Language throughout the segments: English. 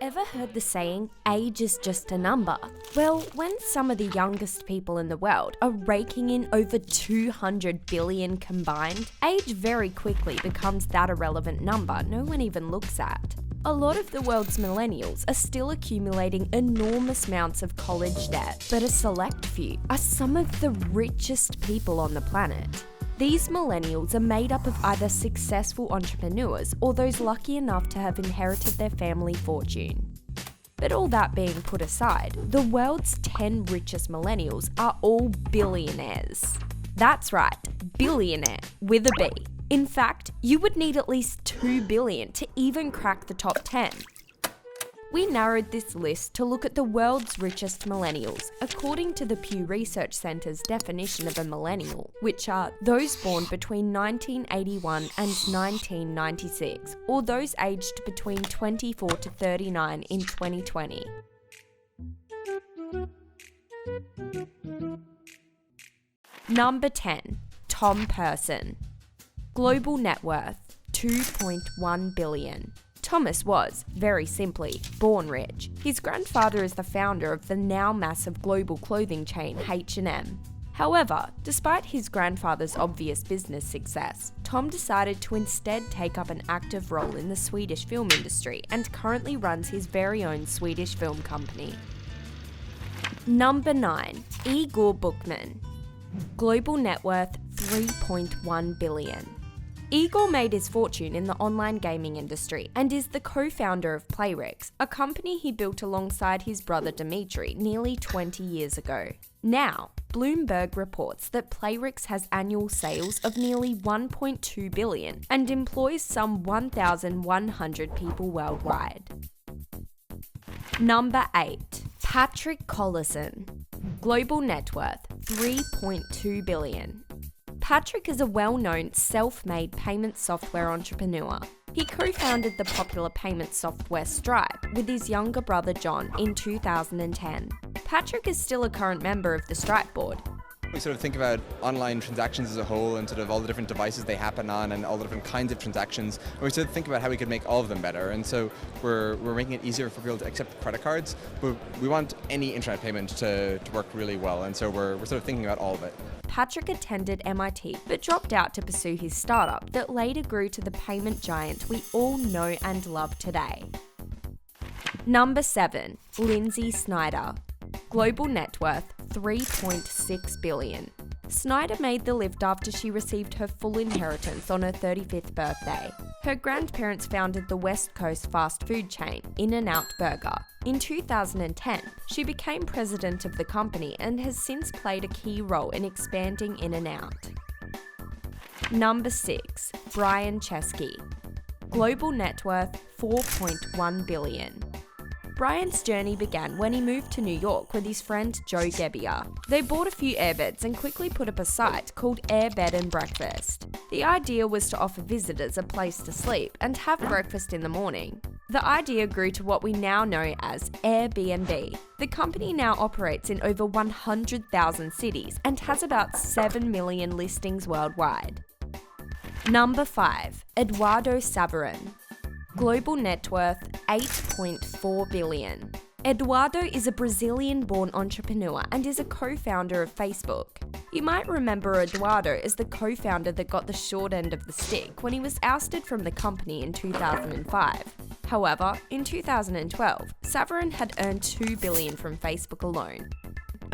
Ever heard the saying, age is just a number? Well, when some of the youngest people in the world are raking in over 200 billion combined, age very quickly becomes that irrelevant number no one even looks at. A lot of the world's millennials are still accumulating enormous amounts of college debt, but a select few are some of the richest people on the planet. These millennials are made up of either successful entrepreneurs or those lucky enough to have inherited their family fortune. But all that being put aside, the world's 10 richest millennials are all billionaires. That's right, billionaire with a B. In fact, you would need at least 2 billion to even crack the top 10. We narrowed this list to look at the world's richest millennials, according to the Pew Research Center's definition of a millennial, which are those born between 1981 and 1996, or those aged between 24 to 39 in 2020. Number 10. Tomp Eriksson. Global net worth, 2.1 billion. Thomas was, very simply, born rich. His grandfather is the founder of the now massive global clothing chain H&M. However, despite his grandfather's obvious business success, Tom decided to instead take up an active role in the Swedish film industry and currently runs his very own Swedish film company. Number 9. Igor Bookman. Global net worth, 3.1 billion. Igor made his fortune in the online gaming industry and is the co-founder of Playrix, a company he built alongside his brother Dmitry nearly 20 years ago. Now, Bloomberg reports that Playrix has annual sales of nearly 1.2 billion and employs some 1,100 people worldwide. Number 8. Patrick Collison. Global net worth, 3.2 billion. Patrick is a well-known self-made payment software entrepreneur. He co-founded the popular payment software Stripe with his younger brother John in 2010. Patrick is still a current member of the Stripe board. We sort of think about online transactions as a whole and sort of all the different devices they happen on and all the different kinds of transactions. And we sort of think about how we could make all of them better. And so we're making it easier for people to accept credit cards, but we want any internet payment to work really well. And so we're sort of thinking about all of it. Patrick attended MIT but dropped out to pursue his startup that later grew to the payment giant we all know and love today. Number 7. Lindsey Snyder. Global net worth, 3.6 billion. Snyder made the lift after she received her full inheritance on her 35th birthday. Her grandparents founded the West Coast fast food chain, In-N-Out Burger. In 2010, she became president of the company and has since played a key role in expanding In-N-Out. Number 6. Brian Chesky. Global net worth, 4.1 billion. Brian's journey began when he moved to New York with his friend Joe Gebbia. They bought a few airbeds and quickly put up a site called Air Bed and Breakfast. The idea was to offer visitors a place to sleep and have breakfast in the morning. The idea grew to what we now know as Airbnb. The company now operates in over 100,000 cities and has about 7 million listings worldwide. Number 5. Eduardo Saverin. Global net worth, 8.4 billion. Eduardo is a Brazilian-born entrepreneur and is a co-founder of Facebook. You might remember Eduardo as the co-founder that got the short end of the stick when he was ousted from the company in 2005. However, in 2012, Saverin had earned $2 billion from Facebook alone.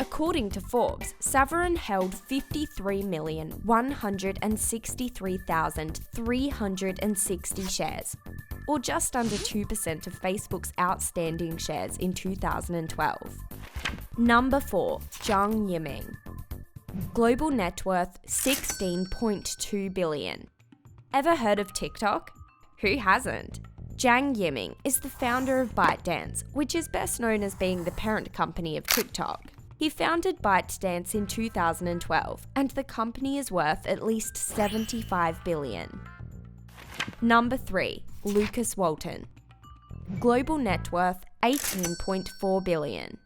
According to Forbes, Saverin held 53,163,360 shares, or just under 2% of Facebook's outstanding shares in 2012. Number 4. Zhang Hemin. Global net worth, 16.2 billion. Ever heard of TikTok? Who hasn't? Zhang Hemin is the founder of ByteDance, which is best known as being the parent company of TikTok. He founded ByteDance in 2012, and the company is worth at least 75 billion. Number 3. Lucas Walton. Global net worth, 18.4 billion.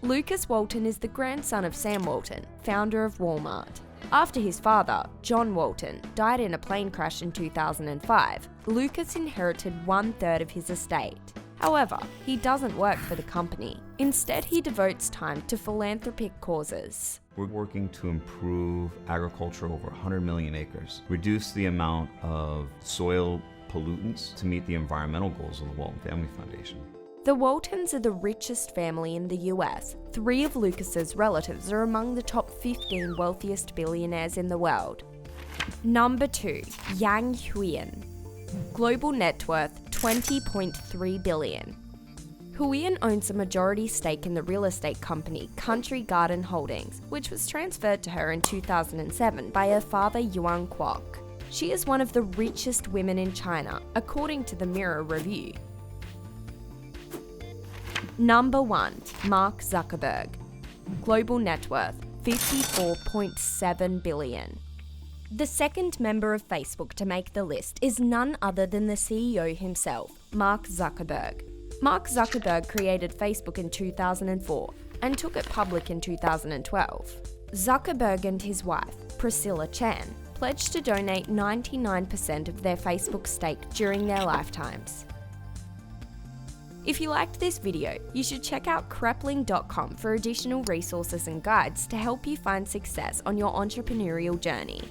Lucas Walton is the grandson of Sam Walton, founder of Walmart. After his father, John Walton, died in a plane crash in 2005, Lucas inherited 1/3 of his estate. However, he doesn't work for the company. Instead, he devotes time to philanthropic causes. We're working to improve agriculture over 100 million acres, reduce the amount of soil pollutants to meet the environmental goals of the Walton Family Foundation. The Waltons are the richest family in the US. 3 of Lucas's relatives are among the top 15 wealthiest billionaires in the world. Number 2, Zhang Hemin. Global net worth $20.3 billion. Hemin owns a majority stake in the real estate company Country Garden Holdings, which was transferred to her in 2007 by her father Yuan Kwok. She is one of the richest women in China, according to the Mirror Review. Number 1, Mark Zuckerberg. Global net worth $54.7 billion. The second member of Facebook to make the list is none other than the CEO himself, Mark Zuckerberg. Mark Zuckerberg created Facebook in 2004 and took it public in 2012. Zuckerberg and his wife, Priscilla Chan, pledged to donate 99% of their Facebook stake during their lifetimes. If you liked this video, you should check out Krepling.com for additional resources and guides to help you find success on your entrepreneurial journey.